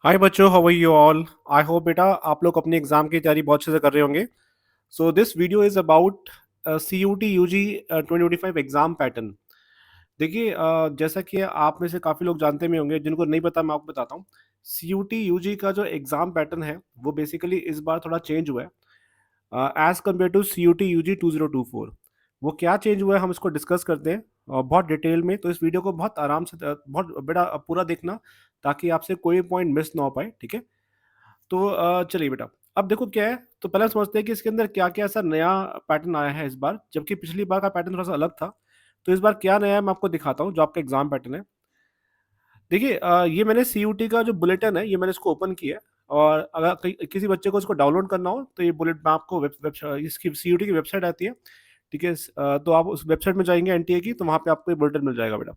हाय बच्चों, how are you all. I hope बेटा आप लोग अपनी एग्जाम की तैयारी बहुत अच्छे से कर रहे होंगे। So this video is about C U T U G 2025 exam pattern. देखिए, जैसा कि आप में से काफ़ी लोग जानते भी होंगे, जिनको नहीं पता मैं आपको बताता हूँ। सी यू टी यू जी का जो एग्जाम पैटर्न है वो बेसिकली इस बार थोड़ा चेंज हुआ है as compare to C U T U G 2024। वो क्या चेंज हुआ है हम इसको डिस्कस करते हैं बहुत डिटेल में। तो इस वीडियो को बहुत आराम से बहुत बड़ा पूरा देखना, ताकि आपसे कोई पॉइंट मिस ना हो पाए, ठीक है। तो चलिए बेटा, अब देखो क्या है। तो पहले हम समझते हैं कि इसके अंदर क्या-क्या ऐसा नया पैटर्न आया है इस बार, जबकि पिछली बार का पैटर्न थोड़ा-सा अलग था। तो इस बार क्या नया है मैं आपको दिखाता हूँ, जो आपका एग्ज़ाम पैटर्न है। देखिए, ये मैंने सीयूटी का जो बुलेटिन है, ये मैंने इसको ओपन किया है। और अगर किसी बच्चे को इसको डाउनलोड करना हो, तो ये बुलेट मैं आपको इसकी सीयूटी की वेबसाइट आती है, ठीक है। तो आप उस वेबसाइट में जाएँगे एनटीए की, तो वहाँ पे आपको ये बुलेटिन मिल जाएगा बेटा।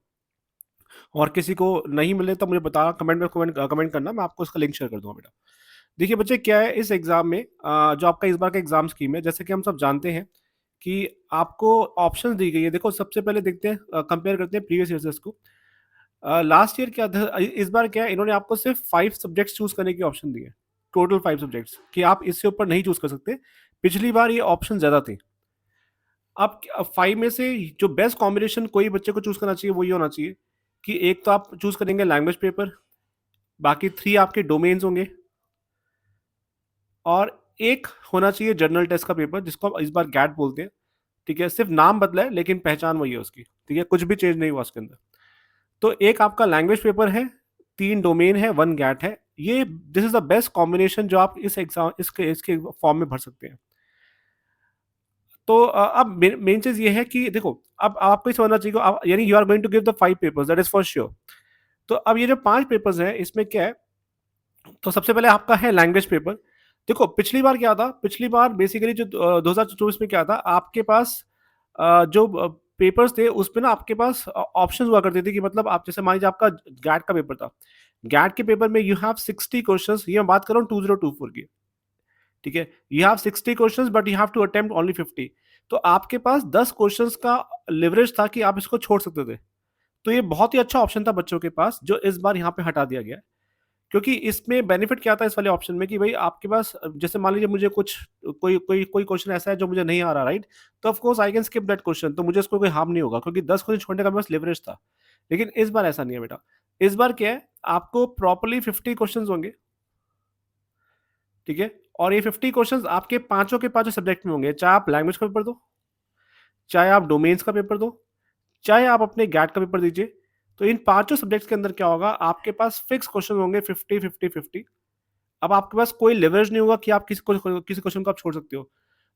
और किसी को नहीं मिले तो मुझे बता, कमेंट में कमेंट करना, मैं आपको उसका लिंक शेयर कर दूँगा बेटा। देखिए बच्चे, क्या है इस एग्ज़ाम में, जो आपका इस बार का एग्ज़ाम स्कीम है, जैसे कि हम सब जानते हैं कि आपको ऑप्शंस दी गई है। देखो, सबसे पहले देखते हैं, कंपेयर करते हैं प्रीवियस ईयर से इसको। लास्ट ईयर क्या था, इस बार क्या है, इन्होंने आपको सिर्फ 5 सब्जेक्ट्स चूज़ करने की ऑप्शन दी है। टोटल 5 सब्जेक्ट्स, कि आप इससे ऊपर नहीं चूज़ कर सकते। पिछली बार ये ऑप्शन ज़्यादा थे। अब 5 में से जो बेस्ट कॉम्बिनेशन कोई बच्चे को चूज़ करना चाहिए, वो ये होना चाहिए कि एक तो आप चूज़ करेंगे लैंग्वेज पेपर, बाकी 3 आपके डोमेन्स होंगे, और एक होना चाहिए जर्नल टेस्ट का पेपर, जिसको हम इस बार गैट बोलते हैं, ठीक है। सिर्फ नाम बदला है, लेकिन पहचान वही है उसकी, ठीक है। कुछ भी चेंज नहीं हुआ उसके अंदर। तो एक आपका लैंग्वेज पेपर है, 3 डोमेन है, 1 गैट है। ये this is the best combination जो आप इस एग्जाम इसके इसके फॉर्म में भर सकते हैं। तो अब मेन चीज ये है कि देखो, अब आपको ये समझना चाहिए, यानी you are going to give the 5 papers, that is for sure. तो अब ये जो 5 पेपर्स हैं, इसमें क्या है, तो सबसे पहले आपका है लैंग्वेज पेपर। देखो, पिछली बार क्या था, पिछली बार बेसिकली जो 2024 में क्या था, आपके पास जो पेपर्स थे उसमें ना आपके पास ऑप्शंस हुआ करते थे, कि मतलब आप जैसे मान लीजिए आपका गैट का पेपर था। गैट के पेपर में यू हैव 60 क्वेश्चंस, ये मैं बात कर रहा हूँ 2024 की, ठीक है। You have 60 questions but you have to attempt only 50। तो आपके पास 10 क्वेश्चंस का लिवरेज था कि आप इसको छोड़ सकते थे। तो ये बहुत ही अच्छा ऑप्शन था बच्चों के पास, जो इस बार यहाँ पे हटा दिया गया है। क्योंकि इसमें बेनिफिट क्या था इस वाले ऑप्शन में, कि भाई आपके पास जैसे मान लीजिए मुझे कुछ कोई कोई कोई क्वेश्चन ऐसा है जो मुझे नहीं आ रहा, राइट। तो of course I can skip that question, तो मुझे इसको कोई हार्म नहीं होगा, क्योंकि 10 क्वेश्चन छोड़ने का मेरे पास लिवरेज था। लेकिन इस बार ऐसा नहीं है बेटा। इस बार क्या है, आपको प्रॉपरली 50 क्वेश्चन होंगे, ठीक है। और ये 50 क्वेश्चन आपके पांचों के पांचों सब्जेक्ट में होंगे, चाहे आप लैंग्वेज का पेपर दो, चाहे आप डोमेन्स का पेपर दो, चाहे आप अपने गैट का पेपर दीजिए। तो इन पांचों सब्जेक्ट्स के अंदर क्या होगा, आपके पास फिक्स क्वेश्चन होंगे 50-50-50। अब आपके पास कोई लेवरेज नहीं होगा कि आप किसी क्वेश्चन को आप छोड़ सकते हो।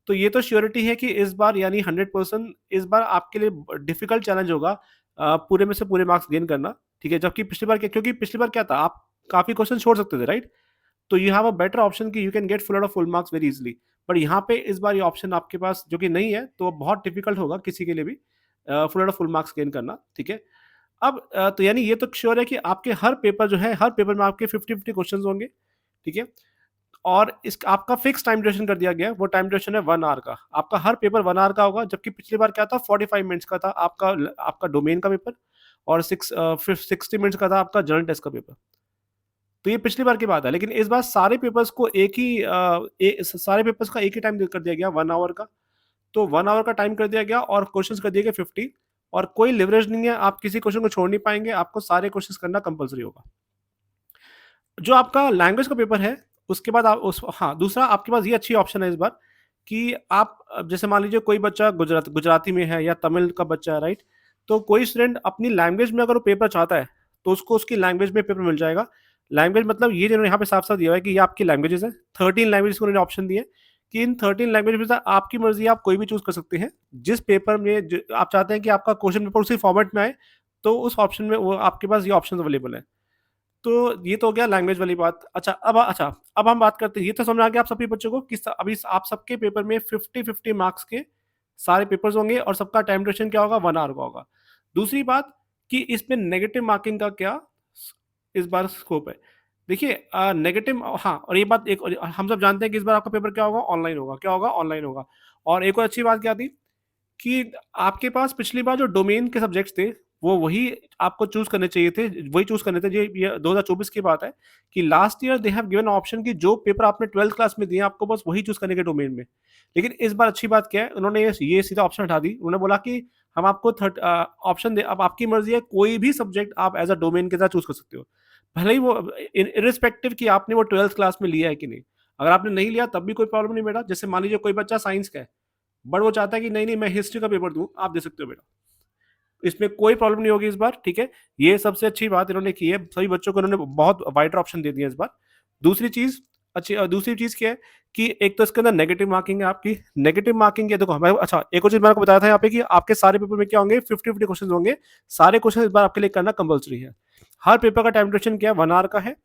तो ये तो श्योरिटी है कि इस बार, यानी 100% इस बार आपके लिए डिफिकल्ट चैलेंज होगा पूरे में से पूरे मार्क्स गेन करना, ठीक है। जबकि पिछली बार क्या, क्योंकि पिछली बार क्या था, आप काफ़ी क्वेश्चन छोड़ सकते थे, राइट। तो you have a better option कि you can get full out of full marks very easily. But यहाँ पे इस बार ये ऑप्शन आपके पास जो कि नहीं है, तो बहुत डिफिकल्ट होगा किसी के लिए भी full out of full marks gain करना, ठीक है। अब तो यानी ये तो श्योर है कि आपके हर पेपर जो है, हर पेपर में आपके 50-50 क्वेश्चंस होंगे, ठीक है। और इस आपका फिक्स टाइम ड्यूरेशन कर दिया गया है, वो टाइम ड्यूरेशन है 1 आवर का। आपका हर पेपर 1 आवर का होगा, जबकि पिछली बार क्या था, 45 मिनट्स का था आपका डोमेन का पेपर, और 60 मिनट्स का था आपका जर्नल टेस्ट का पेपर। तो ये पिछली बार की बात है, लेकिन इस बार सारे पेपर्स को एक ही सारे पेपर्स का एक ही टाइम कर दिया गया, 1 आवर का। तो 1 आवर का टाइम कर दिया गया, और क्वेश्चंस कर दिए गए 50। और कोई लिवरेज नहीं है, आप किसी क्वेश्चन को छोड़ नहीं पाएंगे, आपको सारे क्वेश्चंस करना कंपलसरी होगा। जो आपका लैंग्वेज का पेपर है, उसके बाद आप उस हाँ, दूसरा आपके पास ये अच्छी ऑप्शन है इस बार, कि आप जैसे मान लीजिए कोई बच्चा गुजराती में है, या तमिल का बच्चा है, राइट। तो कोई स्टूडेंट अपनी लैंग्वेज में अगर वो पेपर चाहता है, तो उसको उसकी लैंग्वेज में पेपर मिल जाएगा। लैंग्वेज मतलब ये जो यहाँ पे साफ-साफ दिया हुआ है कि ये आपकी लैंग्वेजेज़ हैं। 13 लैंग्वेजेज़ को उन्होंने ऑप्शन दिए, कि इन 13 लैंग्वेज में से आपकी मर्ज़ी, आप कोई भी चूज़ कर सकते हैं। जिस पेपर में ज आप चाहते हैं कि आपका क्वेश्चन पेपर उसी फॉर्मेट में आए, तो उस ऑप्शन में वो आपके पास ये ऑप्शंस अवेलेबल हैं। तो ये तो हो गया लैंग्वेज वाली बात। अब हम बात करते हैं, ये तो समझ आ गया आप सभी बच्चों को कि अभी आप सबके पेपर में 50-50 मार्क्स के सारे पेपर्स होंगे, और सबका टाइम ड्यूरेशन क्या होगा, 1 आवर का होगा। दूसरी बात, कि इसमें नेगेटिव मार्किंग का क्या इस बार स्कोप है। देखिए, नेगेटिव, हाँ, और ये बात एक और हम सब जानते हैं कि इस बार आपका पेपर क्या होगा, ऑनलाइन होगा। क्या होगा, ऑनलाइन होगा। और एक और अच्छी बात क्या थी, कि आपके पास पिछली बार जो डोमेन के सब्जेक्ट्स थे, वो वही आपको चूज करने चाहिए थे, वही चूज करने थे। ये 2024 की बात है कि last year they have given option कि जो पेपर आपने 12th क्लास में दिए आपको बस वही चूज करने के डोमेन में। लेकिन इस बार अच्छी बात क्या है, उन्होंने ये सीधा ऑप्शन हटा दी। उन्होंने बोला कि हम आपको ऑप्शन दे, अब आपकी मर्जी है, कोई भी सब्जेक्ट आप एज अ डोमेन के साथ चूज कर सकते हो, भले ही वो इरिस्पेक्टिव कि आपने वो 12th क्लास में लिया है कि नहीं। अगर आपने नहीं लिया तब भी कोई प्रॉब्लम नहीं बेटा। जैसे मान लीजिए कोई बच्चा साइंस का है बट वो चाहता है कि नहीं नहीं मैं हिस्ट्री का पेपर दूं, आप दे सकते हो बेटा, इसमें कोई प्रॉब्लम नहीं होगी इस बार, ठीक है। ये सबसे अच्छी बात इन्होंने की है, सभी बच्चों को इन्होंने बहुत वाइडर ऑप्शन दे दिया इस बार। दूसरी चीज दूसरी चीज क्या है कि एक तो इसके अंदर नेगेटिव मार्किंग है आपकी। नेगेटिव मार्किंग है, देखो हमारे, अच्छा एक और चीज मैंने आपको बताया था यहाँ पे कि आपके सारे पेपर में क्या होंगे, 50-50 क्वेश्चन होंगे। सारे क्वेश्चन इस बार आपके लिए करना कंपलसरी है। हर पेपर का टाइम ड्यूरेशन क्या है, 1 आवर का है।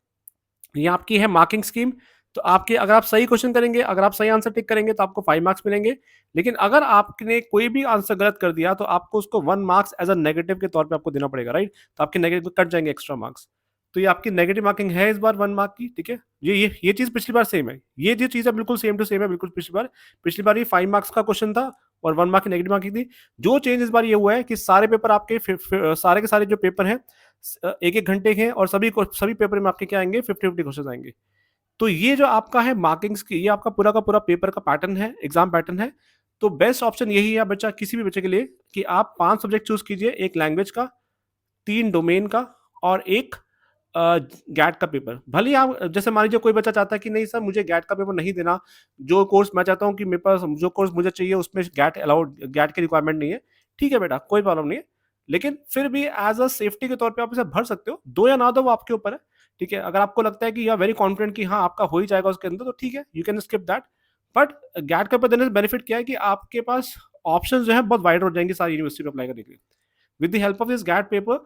ये आपकी है मार्किंग स्कीम। तो आपके, अगर आप सही क्वेश्चन करेंगे, अगर आप सही आंसर टिक करेंगे तो आपको 5 मार्क्स मिलेंगे। लेकिन अगर आपने कोई भी आंसर गलत कर दिया तो आपको उसको 1 मार्क्स एज अ नेगेटिव के तौर पे आपको देना पड़ेगा, राइट। तो आपके नेगेटिव कट जाएंगे एक्स्ट्रा मार्क्स। तो ये आपकी नेगेटिव मार्किंग है इस बार 1 मार्क की, ठीक है। ये चीज पिछली बार सेम है, ये जो चीज है बिल्कुल सेम टू सेम है, बिल्कुल पिछली बार ये 5 मार्क्स का क्वेश्चन था और 1 मार्क की नेगेटिव मार्किंग थी। जो चेंज इस बार ये हुआ है कि सारे पेपर आपके सारे के सारे जो पेपर हैं एक एक घंटे के हैं, और सभी पेपर में आपके क्या आएंगे, 50-50 क्वेश्चन आएंगे। तो ये जो आपका है मार्किंग्स की, ये आपका पूरा का पूरा पेपर का पैटर्न है, एग्जाम पैटर्न है। तो बेस्ट ऑप्शन यही है बच्चा, किसी भी बच्चे के लिए, कि आप 5 सब्जेक्ट चूज कीजिए, एक लैंग्वेज का, 3 डोमेन का, और एक गैट का पेपर। भले ही आप, जैसे मान लीजिए कोई बच्चा चाहता है कि नहीं सर मुझे गैट का पेपर नहीं देना, जो कोर्स मैं चाहता हूँ कि मेरे पास जो कोर्स मुझे चाहिए उसमें गैट की रिक्वायरमेंट नहीं है, ठीक है बेटा, कोई प्रॉब्लम नहीं है। लेकिन फिर भी एज अ सेफ्टी के तौर पे आप इसे भर सकते हो, दो या ना दो वो आपके ऊपर है, ठीक है। अगर आपको लगता है कि यू आर वेरी कॉन्फिडेंट कि हाँ आपका हो ही जाएगा उसके अंदर, तो ठीक है, you can skip that. But GAT का पेपर देने से बेनिफिट क्या है कि आपके पास ऑप्शन जो है बहुत वाइड हो जाएंगे सारी यूनिवर्सिटी में अप्लाई करने के लिए। with the help of this GAT paper,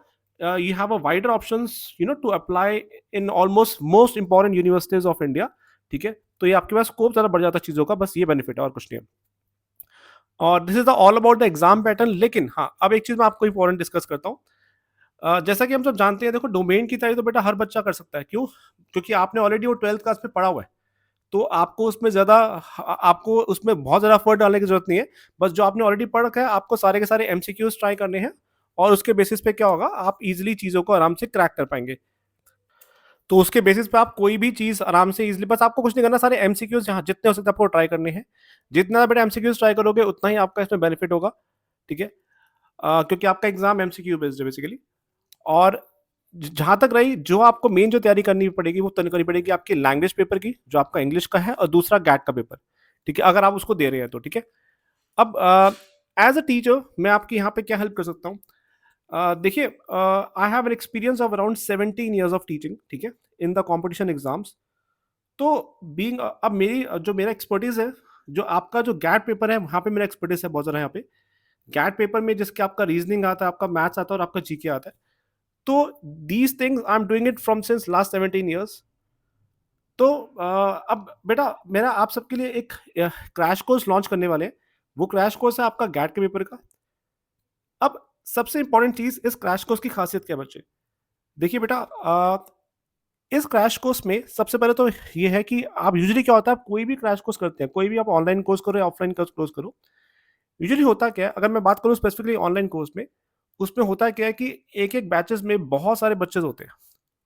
you have a wider options, to apply in almost most important universities of India, ठीक है। तो ये आपके पास स्कोप ज़्यादा बढ़ जाता है चीज़ों का, बस ये बेनिफिट है और कुछ नहीं है। और this is the all about the exam pattern. लेकिन हाँ, अब एक चीज़ मैं आपको इंपॉर्टेंट डिस्कस करता हूँ। जैसा कि हम सब जानते हैं, देखो डोमेन की तैयारी तो बेटा हर बच्चा कर सकता है, क्यों? क्योंकि आपने ऑलरेडी वो 12th क्लास में पढ़ा हुआ है, तो आपको उसमें बहुत ज़्यादा एफर्ट डालने की जरूरत नहीं है। बस जो आपने ऑलरेडी पढ़ रखा है, आपको सारे के सारे एमसीक्यूज ट्राई करने हैं, और उसके बेसिस पे क्या होगा, आप इजीली चीज़ों को आराम से क्रैक कर पाएंगे। तो उसके बेसिस पे आप कोई भी चीज़ आराम से इजीली, बस आपको कुछ नहीं करना, सारे एमसीक्यूज जहाँ जितने हो सकते हैं आपको ट्राई करने हैं। जितना बेटा एमसीक्यूज ट्राई करोगे उतना ही आपका इसमें बेनिफिट होगा, ठीक है। क्योंकि आपका एग्जाम एमसीक्यू बेस्ड है बेसिकली। और जहाँ तक रही, जो आपको मेन जो तैयारी करनी पड़ेगी वो करनी पड़ेगी आपकी लैंग्वेज पेपर की, जो आपका इंग्लिश का है, और दूसरा गैट का पेपर, ठीक है, अगर आप उसको दे रहे हैं तो, ठीक है। अब एज अ टीचर मैं आपकी यहाँ पे क्या हेल्प कर सकता हूँ? देखिए, I have an experience of around 17 years of teaching, ठीक है, इन द कॉम्पिटिशन एग्जाम्स। तो बीइंग, अब जो मेरा एक्सपर्टीज है, जो आपका जो गैट पेपर है वहाँ पे मेरा एक्सपर्टीज है बहुत ज़्यादा यहाँ पे। गैट पेपर में जिसके आपका रीजनिंग आता है, आपका मैथ्स आता है, और आपका जीके आता है। तो these things I am doing it from since last 17 years. तो अब बेटा मेरा आप सबके लिए एक क्रैश कोर्स लॉन्च करने वाले हैं। वो क्रैश कोर्स है आपका गैट के पेपर का। अब सबसे इंपॉर्टेंट चीज, इस क्रैश कोर्स की खासियत क्या है बच्चे? देखिए बेटा, इस क्रैश कोर्स में सबसे पहले तो ये है कि आप यूजुअली क्या होता है, आप कोई भी क्रैश कोर्स करते हैं, कोई भी आप ऑनलाइन कोर्स करो या ऑफलाइन कोर्स करो, यूजुअली होता क्या है, अगर मैं बात करूँ स्पेसिफिकली ऑनलाइन कोर्स में, उसमें होता क्या है कि एक एक बैचेस में बहुत सारे बच्चे होते हैं।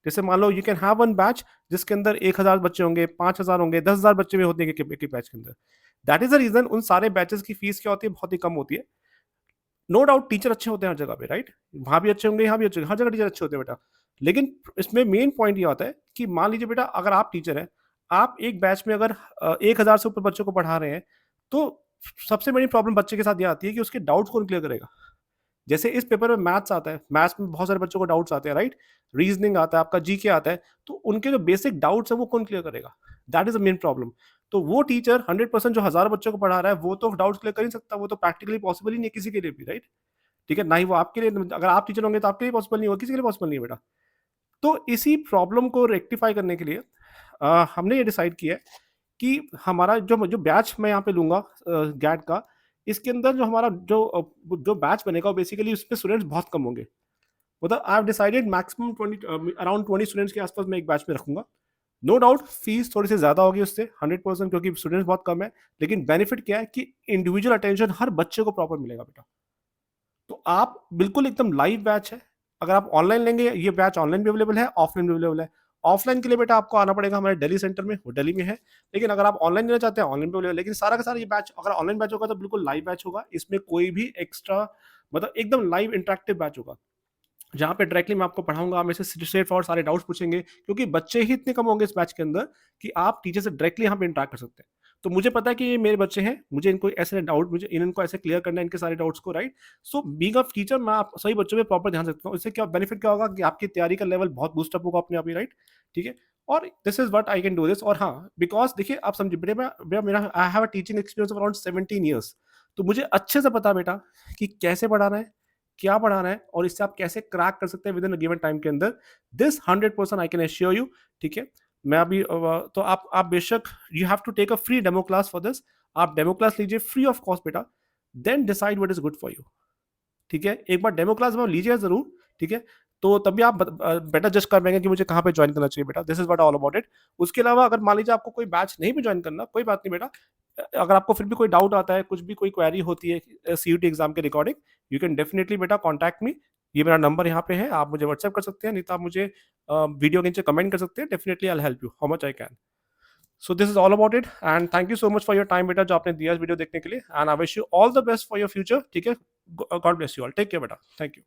जैसे मान लो you can have one batch जिसके अंदर 1000 बच्चे होंगे, 5000 होंगे, 10,000 बच्चे भी होते हैं एक बैच के अंदर। दैट इज द रीजन उन सारे बैचेस की फीस क्या होती है, बहुत ही कम होती है। नो डाउट टीचर अच्छे होते हैं हर जगह पे, राइट, वहां भी अच्छे होंगे, यहाँ भी अच्छे होंगे, हर जगह टीचर अच्छे होते हैं बेटा। लेकिन इसमें मेन पॉइंट ये आता है कि मान लीजिए बेटा, अगर आप टीचर हैं, आप एक बैच में अगर 1000 से ऊपर बच्चों को पढ़ा रहे हैं, तो सबसे बड़ी प्रॉब्लम बच्चे के साथ ये आती है कि उसके डाउट्स कौन क्लियर करेगा। जैसे इस पेपर में मैथ्स आता है, मैथ्स में बहुत सारे बच्चों को डाउट्स आते हैं, राइट, रीजनिंग आता है, आपका जीके आता है, तो उनके जो बेसिक डाउट्स है वो कौन क्लियर करेगा? That is the main problem. तो वो टीचर 100% जो 1000 बच्चों को पढ़ा रहा है वो तो डाउट्स क्लियर कर नहीं सकता, वो तो प्रैक्टिकली पॉसिबल ही नहीं है किसी के लिए भी, राइट, ठीक है, ना ही वो आपके लिए, अगर आप टीचर होंगे तो आपके लिए पॉसिबल नहीं होगा, किसी के लिए पॉसिबल नहीं है बेटा। तो इसी प्रॉब्लम को रेक्टिफाई करने के लिए हमने ये डिसाइड किया है कि हमारा जो जो बैच मैं यहाँ पे लूंगा गैट का, इसके अंदर जो हमारा जो बैच बनेगा, बेसिकली उसमें स्टूडेंट्स बहुत कम होंगे। मतलब I have decided maximum 20 around 20 students के आसपास मैं एक बैच में रखूंगा। नो डाउट फीस थोड़ी सी ज्यादा होगी उससे 100%, क्योंकि स्टूडेंट्स बहुत कम है। लेकिन बेनिफिट क्या है कि इंडिविजुअल अटेंशन हर बच्चे को प्रॉपर मिलेगा बेटा। तो आप बिल्कुल एकदम लाइव बैच है, अगर आप ऑनलाइन लेंगे, ये बैच ऑनलाइन भी अवेलेबल है, ऑफलाइन भी अवेलेबल है। ऑफलाइन के लिए बेटा आपको आना पड़ेगा हमारे दिल्ली सेंटर में, वो दिल्ली में है। लेकिन अगर आप ऑनलाइन लेना चाहते हैं, ऑनलाइन भी अवेलेबल है। लेकिन सारा का सारा ये बैच अगर ऑनलाइन बैच होगा तो बिल्कुल लाइव बैच होगा। इसमें कोई भी एक्स्ट्रा मतलब एकदम लाइव इंटरेक्टिव बैच होगा। जहाँ पे डायरेक्टली मैं आपको पढ़ाऊँगा, आप मेरे से स्ट्रेट फॉरवर्ड सारे डाउट्स पूछेंगे, क्योंकि बच्चे ही इतने कम होंगे इस बैच के अंदर कि आप टीचर से डायरेक्टली यहाँ पे इंटरैक्ट कर सकते हैं। तो मुझे पता है कि ये मेरे बच्चे हैं, मुझे इनको ऐसे डाउट मुझे इनको ऐसे क्लियर करना है इनके सारे डाउट्स को, right? So being a teacher मैं आप सभी बच्चों पे प्रॉपर ध्यान रखता हूँ। इससे क्या बेनिफिट क्या होगा कि आपकी तैयारी का लेवल बहुत बूस्ट अप होगा अपने आप ही, राइट? ठीक है? और this is what I can do this. और हाँ, बिकॉज़ देखिए आप समझिए बेटे मैं मेरा I have a teaching experience of around 17 years. तो मुझे अच्छे से पता है बेटा कि कैसे पढ़ाना है, क्या पढ़ाना है और इससे आप कैसे क्रैक कर सकते हैं within a given time के अंदर। This 100% I can assure you. ठीक है? मैं अभी तो आप बेशक you have to take a free demo class for this. आप डेमो क्लास लीजिए फ्री ऑफ कॉस्ट बेटा, then decide what is good for you. ठीक है? एक बार डेमो क्लास में लीजिए ज़रूर, ठीक है? तो तभी आप बेटर जज कर पाएँगे कि मुझे कहाँ पे जॉइन करना चाहिए बेटा। This is what all about it. उसके अलावा अगर मान लीजिए आपको कोई बैच नहीं भी जॉइन करना, कोई बात नहीं बेटा। अगर आपको फिर भी कोई डाउट आता है, कुछ भी कोई क्वेरी होती है सीयूटी एग्ज़ाम के रिगार्डिंग, यू कैन डेफिनिटली बेटा कॉन्टैक्ट मी। ये मेरा नंबर यहाँ पे है, आप मुझे व्हाट्सएप कर सकते हैं, नहीं तो आप मुझे वीडियो के नीचे कमेंट कर सकते हैं। Definitely I will help you how much I can. So this is all about it and thank you so much for your time बेटा, जो आपने दिया इस वीडियो देखने के लिए, and I wish you all the best for your future. ठीक है? God bless you all. Take care बेटा। Thank you.